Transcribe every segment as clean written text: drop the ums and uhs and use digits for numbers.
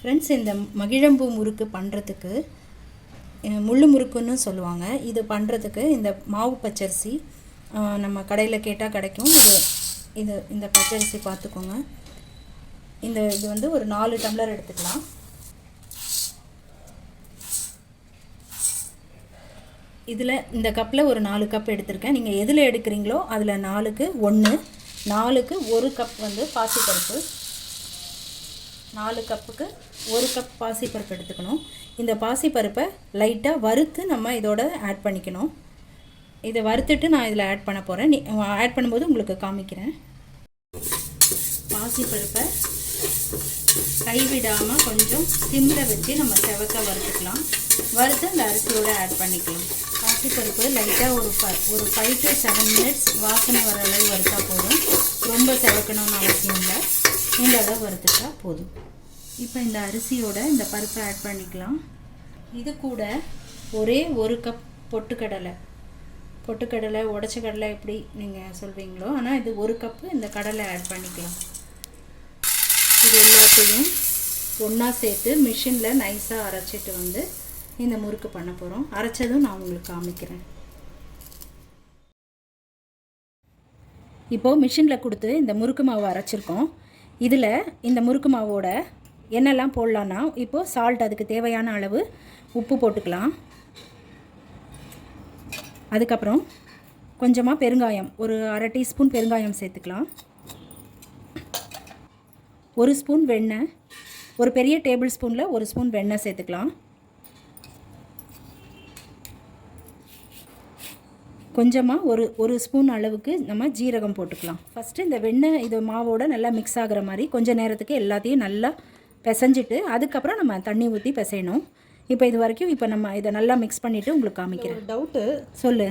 Friends, இந்த மகிழம்பூ முறுக்கு பண்ணுறதுக்கு முள்ளு முறுக்குன்னு சொல்லுவாங்க. இது பண்ணுறதுக்கு இந்த மாவு பச்சரிசி நம்ம கடையில் கேட்டால் கிடைக்கும். இந்த பச்சரிசி பார்த்துக்கோங்க. இது வந்து ஒரு 4 டம்ளர் எடுத்துக்கலாம். இதில் இந்த கப்பில் ஒரு 4 கப் எடுத்திருக்கேன். நீங்கள் எதில் எடுக்கிறீங்களோ அதில் 4க்கு 1, 4க்கு 1 கப் வந்து பாசிப்பருப்பு, 4 கப்புக்கு 1 கப் பாசிப்பருப்பு எடுத்துக்கணும். இந்த பாசிப்பருப்பை லைட்டாக வறுத்து நம்ம இதோட ஆட் பண்ணிக்கணும். இதை வறுத்துட்டு நான் இதில் ஆட் பண்ண போகிறேன். ஆட் பண்ணும்போது உங்களுக்கு காமிக்கிறேன். பாசிப்பருப்பை கைவிடாமல் கொஞ்சம் சிம்மில் வச்சு நம்ம செவக்க வறுத்துக்கலாம். வறுத்து அந்த அரிசியோடு ஆட் பண்ணிக்கலாம். பாசிப்பருப்பு லைட்டாக ஒரு 5 to 7 மினிட்ஸ் வாசனை வர அளவு வறுத்தா போதும். ரொம்ப செவக்கணும்னு அவசியம் இல்லை. இந்த அளவு வறுத்துட்டா போதும். இப்போ இந்த அரிசியோட இந்த பருப்பை ஆட் பண்ணிக்கலாம். இது கூட ஒரே 1 கப் பொட்டுக்கடலை உடச்ச கடலை எப்படி நீங்கள் சொல்வீங்களோ, ஆனால் இது 1 கப்பு இந்த கடலை ஆட் பண்ணிக்கலாம். இது எல்லாத்தையும் ஒன்றா சேர்த்து மிஷினில் நைஸாக அரைச்சிட்டு வந்து இந்த முறுக்கு பண்ண போகிறோம். அரைச்சதும் நான் உங்களுக்கு காமிக்கிறேன். இப்போது மிஷினில் கொடுத்து இந்த முறுக்கு மாவு அரைச்சிருக்கோம். இதில் இந்த முறுக்கு மாவோட என்னெல்லாம் போடலான்னா, இப்போது சால்ட், அதுக்கு தேவையான அளவு உப்பு போட்டுக்கலாம். அதுக்கப்புறம் கொஞ்சமாக பெருங்காயம், ஒரு 1/2 டீஸ்பூன் பெருங்காயம் சேர்த்துக்கலாம். 1 ஸ்பூன் வெண்ணெய், ஒரு பெரிய டேபிள் ஸ்பூனில் 1 ஸ்பூன் வெண்ணெய் சேர்த்துக்கலாம். கொஞ்சமாக ஒரு ஸ்பூன் அளவுக்கு நம்ம ஜீரகம் போட்டுக்கலாம். ஃபஸ்ட்டு இந்த வெண்ணெய் இது மாவோடு நல்லா மிக்ஸ் ஆகிற மாதிரி கொஞ்சம் நேரத்துக்கு எல்லாத்தையும் நல்லா பிசைஞ்சிட்டு அதுக்கப்புறம் நம்ம தண்ணி ஊற்றி பிசையணும். இப்போ இது வரைக்கும் இப்போ நம்ம இதை நல்லா மிக்ஸ் பண்ணிவிட்டு உங்களுக்கு காமிக்கிறேன். டவுட்டு சொல்லு.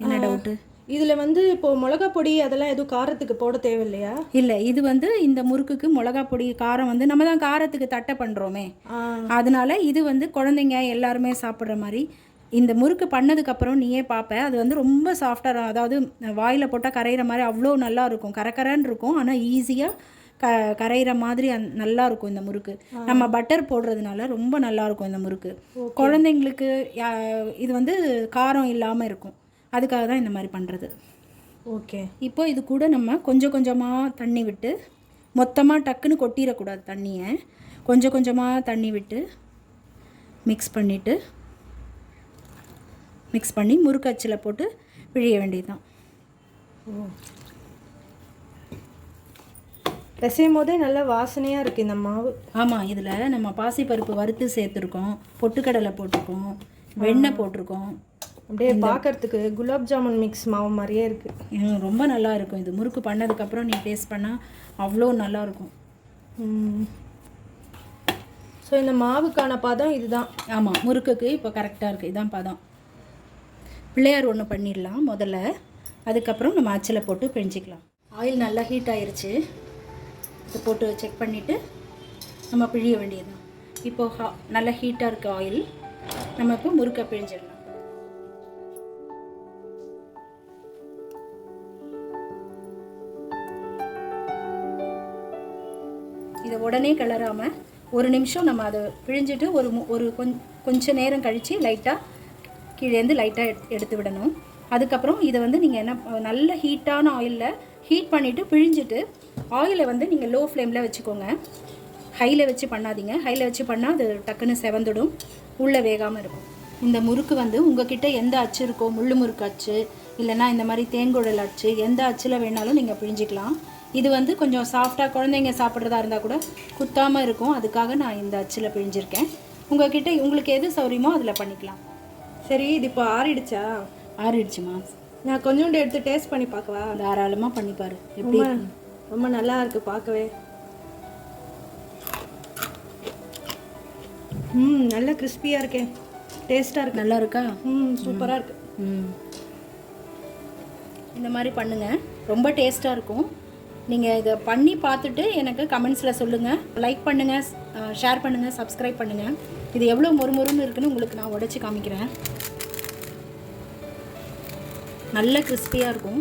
என்ன டவுட்டு? இதில் வந்து இப்போது மிளகா பொடி அதெல்லாம் எதுவும் காரத்துக்கு போட தேவையில்லையா? இல்லை, இது வந்து இந்த முறுக்குக்கு மிளகா பொடி காரம் வந்து நம்ம தான் காரத்துக்கு தட்டை பண்ணுறோமே, அதனால இது வந்து குழந்தைங்க எல்லாருமே சாப்பிட்ற மாதிரி. இந்த முறுக்கு பண்ணதுக்கப்புறம் நீயே பார்ப்ப, அது வந்து ரொம்ப சாஃப்டாக, அதாவது வாயில் போட்டால் கரையிற மாதிரி அவ்வளோ நல்லா இருக்கும். கரக்கரன்னு இருக்கும், ஆனால் ஈஸியாக கரையிற மாதிரி நல்லா இருக்கும் இந்த முறுக்கு. நம்ம பட்டர் போடுறதுனால ரொம்ப நல்லாயிருக்கும் இந்த முறுக்கு. குழந்தைங்களுக்கு இது வந்து காரம் இல்லாமல் இருக்கும், அதுக்காக தான் இந்த மாதிரி பண்ணுறது. ஓகே. இப்போ இது கூட நம்ம கொஞ்சம் கொஞ்சமாக தண்ணி விட்டு, மொத்தமாக டக்குன்னு கொட்டிடக்கூடாது தண்ணியை, கொஞ்சம் கொஞ்சமாக தண்ணி விட்டு மிக்ஸ் பண்ணி முறுக்கு அச்சில் போட்டு பிழிய வேண்டியதுதான். பிசையும் போதே நல்லா வாசனையாக இருக்குது இந்த மாவு. ஆமாம், இதில் நம்ம பாசிப்பருப்பு வறுத்து சேர்த்துருக்கோம், பொட்டுக்கடலை போட்டிருக்கோம், வெண்ணெய் போட்டிருக்கோம். அப்படியே பார்க்கறதுக்கு குலாப் ஜாமுன் மிக்ஸ் மாவு மாதிரியே இருக்குது. ரொம்ப நல்லா இருக்கும். இது முறுக்கு பண்ணதுக்கப்புறம் நீ டேஸ்ட் பண்ணால் அவ்வளோ நல்லாயிருக்கும். ஸோ இந்த மாவுக்கான பதம் இதுதான். ஆமாம், முறுக்குக்கு இப்போ கரெக்டாக இருக்குது. இதுதான் பதம். பிள்ளையார் ஒன்று பண்ணிடலாம் முதல்ல, அதுக்கப்புறம் நம்ம அச்சில் போட்டு பிழிஞ்சிக்கலாம். ஆயில் நல்லா ஹீட் ஆயிடுச்சு. இதை போட்டு செக் பண்ணிவிட்டு நம்ம பிழிய வேண்டியதுதான். இப்போது நல்லா ஹீட்டாக இருக்குது ஆயில். நம்ம இப்போ முறுக்கை பிழிஞ்சிடலாம். இதை உடனே கிளறாமல் 1 நிமிஷம் நம்ம அதை பிழிஞ்சிட்டு ஒரு கொஞ்சம் நேரம் கழித்து லைட்டாக கீழேருந்து லைட்டாக எடுத்து விடணும். அதுக்கப்புறம் இதை வந்து நீங்கள் என்ன, நல்ல ஹீட்டான ஆயிலில் ஹீட் பண்ணிவிட்டு பிழிஞ்சிட்டு ஆயிலை வந்து நீங்கள் லோ ஃப்ளேமில் வச்சுக்கோங்க. ஹையில் வச்சு பண்ணாதீங்க. ஹையில் வச்சு பண்ணால் அது டக்குன்னு செவந்துடும், உள்ளே வேகாமல் இருக்கும். இந்த முறுக்கு வந்து உங்கள்கிட்ட எந்த அச்சு இருக்கோ, முள்ளு முறுக்கு அச்சு இல்லைனா இந்த மாதிரி தேங்குழல் அச்சு, எந்த அச்சில் வேணாலும் நீங்கள் பிழிஞ்சிக்கலாம். இது வந்து கொஞ்சம் சாஃப்டாக குழந்தைங்க சாப்பிட்றதா இருந்தால் கூட குத்தாமல் இருக்கும், அதுக்காக நான் இந்த அச்சில் பிழிஞ்சிருக்கேன். உங்களுக்கு எது சௌரியமோ அதில் பண்ணிக்கலாம். சரி, இது இப்போ ஆறிடுச்சா? ஆறிடுச்சுமா. நான் கொஞ்சோண்டு எடுத்து டேஸ்ட் பண்ணி பார்க்கவா? தாராளமாக பண்ணிப்பார். எப்படி? ரொம்ப நல்லா இருக்குது பார்க்கவே. நல்லா கிறிஸ்பியாக இருக்கேன், டேஸ்ட்டாக இருக்குது. நல்லா இருக்கா? சூப்பராக இருக்குது. இந்த மாதிரி பண்ணுங்கள், ரொம்ப டேஸ்ட்டாக இருக்கும். நீங்கள் இதை பண்ணி பார்த்துட்டு எனக்கு கமெண்ட்ஸில் சொல்லுங்கள். லைக் பண்ணுங்கள், ஷேர் பண்ணுங்கள், சப்ஸ்கிரைப் பண்ணுங்கள். இது எவ்வளோ மொறுமொறுன்னு இருக்குன்னு உங்களுக்கு நான் உடைச்சி காமிக்கிறேன். நல்ல கிறிஸ்பியாக இருக்கும்.